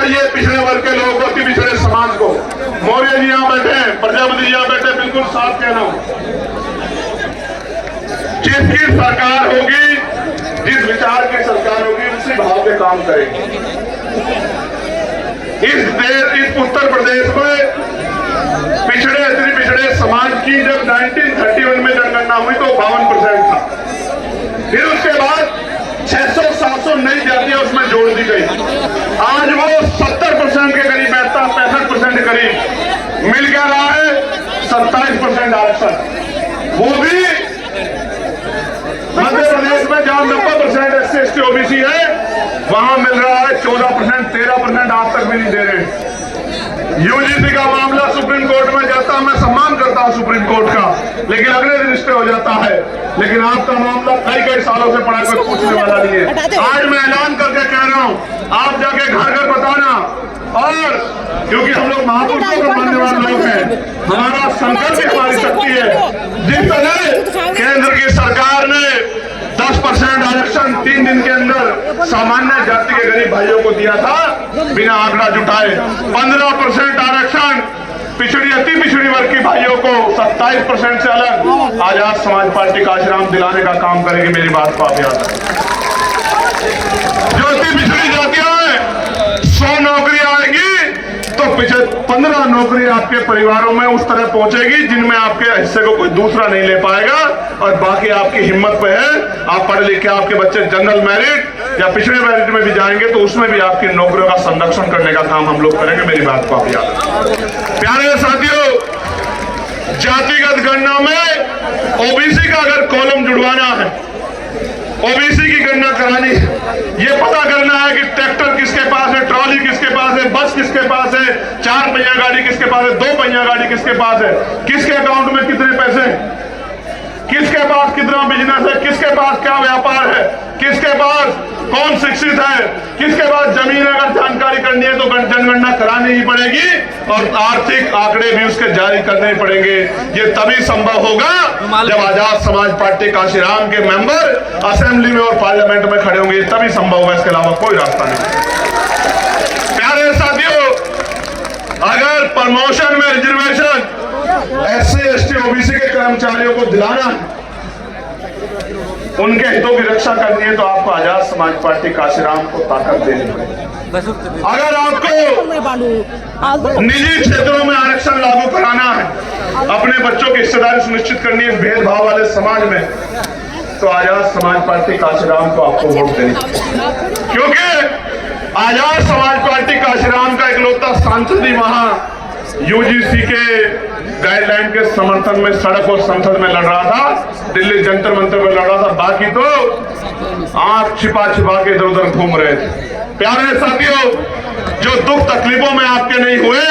चाहिए पिछड़े वर्ग के लोगों को, अति पिछड़े समाज को। मौर्य जी यहाँ बैठे हैं, प्रजापति जी यहाँ बैठे, बिल्कुल साफ कहना हूं, जिसकी सरकार होगी, जिस विचार की सरकार होगी, उसी भाव से काम करेगी। इस उत्तर प्रदेश में पिछड़े अति पिछड़े समाज की जब 1931 में जनगणना हुई तो 52% था। फिर उसके बाद 600-700 नई जातियां उसमें जोड़ दी गई। आज वो 70% के करीब, 65% के करीब मिल क्या रहा है, 27% आरक्षण। वो भी मध्य प्रदेश में जहां 90% SC/ST OBC है, वहां मिल रहा है 14%, 13% आज तक भी नहीं दे रहे। यूजीसी का मामला सुप्रीम कोर्ट में जाता, मैं सम्मान करता हूं सुप्रीम कोर्ट का, लेकिन अगले दिन स्टे हो जाता है। लेकिन आपका मामला कई सालों से पड़ा, कोई पूछने वाला नहीं है। आज मैं ऐलान करके कह रहा हूं, आप जाके घर घर बताना, और क्योंकि हम लोग महापुरुषों को मानने वाले लोग हैं, हमारा संकल्प ही हमारी शक्ति है। जिस तरह केंद्र की सरकार ने 10% आरक्षण 3 दिन के अंदर सामान्य जाति के गरीब भाइयों को दिया था बिना आंकड़ा जुटाए, 15% आरक्षण पिछड़ी अति पिछड़ी वर्ग की भाइयों को 27% से अलग आजाद समाज पार्टी काशीराम दिलाने का काम करेगी। मेरी बात को आप याद रखें। जो अति पिछड़ी जातियां हैं, 100 नौकरी आएगी तो 15 नौकरी आपके परिवारों में उस तरह पहुंचेगी जिनमें आपके हिस्से को कोई दूसरा नहीं ले पाएगा, और बाकी आपकी हिम्मत पे है। आप पढ़े लिखे, आपके बच्चे जनरल मेरिट या पिछड़े मेरिट में भी जाएंगे तो उसमें भी आपकी नौकरियों का संरक्षण करने का काम हम लोग करेंगे। मेरी बात को आप याद रखें। प्यारे साथियों, जातिगत गणना में ओबीसी का अगर कॉलम जुड़वाना है, ओबीसी की गणना करानी है, ये पता करना है कि ट्रैक्टर किसके पास है, ट्रॉली किसके पास है, बस किसके पास है, 4 पहिया गाड़ी किसके पास है, 2 पहिया गाड़ी किसके पास है, किसके अकाउंट में कितने पैसे, किसके पास कितना बिजनेस है, किसके पास क्या व्यापार है, किसके पास कौन शिक्षित है, किसके पास जमीन, अगर जानकारी करनी है तो जनगणना करानी ही पड़ेगी, और आर्थिक आंकड़े भी उसके जारी करने ही पड़ेंगे। ये तभी संभव होगा जब आजाद समाज पार्टी काशीराम के मेंबर असेंबली में और पार्लियामेंट में खड़े होंगे, तभी संभव होगा, इसके अलावा कोई रास्ता नहीं। प्यारे साथियों, अगर प्रमोशन में रिजर्वेशन SC/ST OBC के कर्मचारियों को दिलाना है, उनके हितों की रक्षा करनी है, तो आपको आजाद समाज पार्टी काशीराम को ताकत देनी है। अगर आपको निजी क्षेत्रों में आरक्षण लागू कराना है, अपने बच्चों की हिस्सेदारी सुनिश्चित करनी है भेदभाव वाले समाज में, तो आजाद समाज पार्टी काशीराम को आपको वोट देनी, क्योंकि आजाद समाज पार्टी काशीराम का इकलौता सांसद ही वहां यूजीसी के गाइडलाइन के समर्थन में सड़क और संसद में लड़ रहा था, दिल्ली जंतर मंतर में लड़ रहा था, बाकी तो आंख छिपा के इधर उधर घूम रहे थे। प्यारे साथियों, जो दुख तकलीफों में आपके नहीं हुए,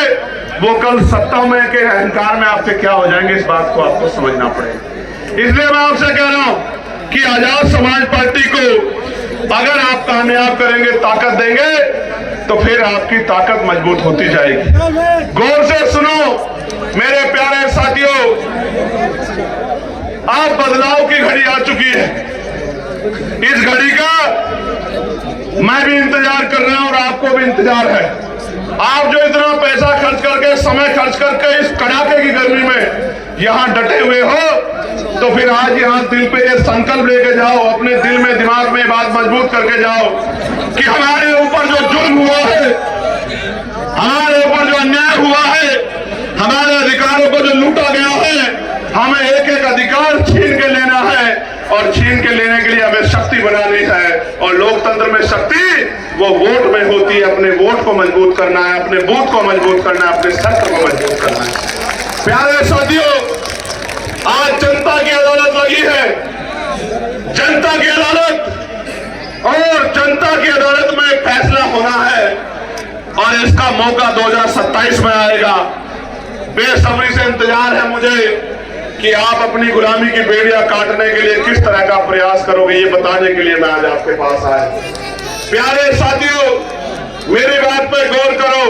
वो कल सत्ता में के अहंकार में आपसे क्या हो जाएंगे, इस बात को आपको समझना पड़ेगा। इसलिए मैं आपसे कह रहा हूं कि आजाद समाज पार्टी को अगर आप कामयाब करेंगे, ताकत देंगे, तो फिर आपकी ताकत मजबूत होती जाएगी। गौर से सुनो मेरे प्यारे साथियों, आप बदलाव की घड़ी आ चुकी है। इस घड़ी का मैं भी इंतजार कर रहा हूं और आपको भी इंतजार है। आप जो इतना पैसा खर्च करके, समय खर्च करके इस कड़ाके की गर्मी में यहां डटे हुए हो, तो फिर आज यहां दिल पे ये संकल्प लेके जाओ, अपने दिल में दिमाग में बात मजबूत करके जाओ कि हमारे ऊपर जो जुल्म हुआ है, हमारे ऊपर जो अन्याय हुआ है, हमारे अधिकारों को जो लूटा गया है, हमें एक एक अधिकार छीन के लेना है, और छीन के लेने के लिए हमें शक्ति बनानी है। और लोकतंत्र में शक्ति वो वोट में होती है। अपने वोट को मजबूत करना है, अपने बूथ को मजबूत करना है, अपने सत्य को मजबूत करना है। प्यारे साथियों, आज जनता की अदालत लगी है, जनता की अदालत, और जनता की अदालत में फैसला होना है, और इसका मौका 2027 में आएगा। बेसब्री से इंतजार है मुझे कि आप अपनी गुलामी की बेड़ियां काटने के लिए किस तरह का प्रयास करोगे, ये बताने के लिए मैं आज आपके पास आया। प्यारे साथियों, मेरी बात पर गौर करो।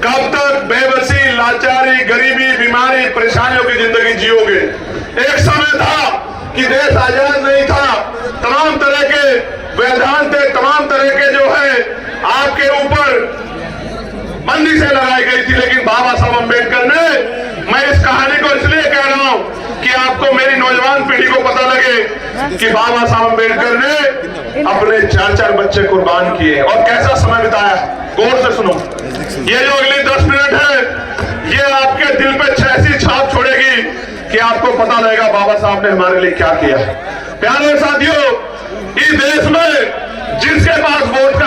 कब तक बेबसी, लाचारी, गरीबी, बीमारी, परेशानियों की जिंदगी जियोगे? एक समय था कि देश आजाद नहीं था, तमाम तरह के व्यवधान थे, तमाम तरह के जो है आपके ऊपर लगाई गई थी, लेकिन बाबा साहब अम्बेडकर ने, मैं इस कहानी को इसलिए कह रहा हूं कि आपको, मेरी नौजवान पीढ़ी को पता लगे कि बाबा साहब अम्बेडकर ने अपने 4-4 बच्चे कुर्बान किए और कैसा समय बिताया। गौर से सुनो, ये जो अगली 10 मिनट है, ये आपके दिल पे ऐसी छाप छोड़ेगी कि आपको पता लगेगा बाबा साहब ने हमारे लिए क्या किया। प्यारे साथियों, इस देश में जिसके पास वोट का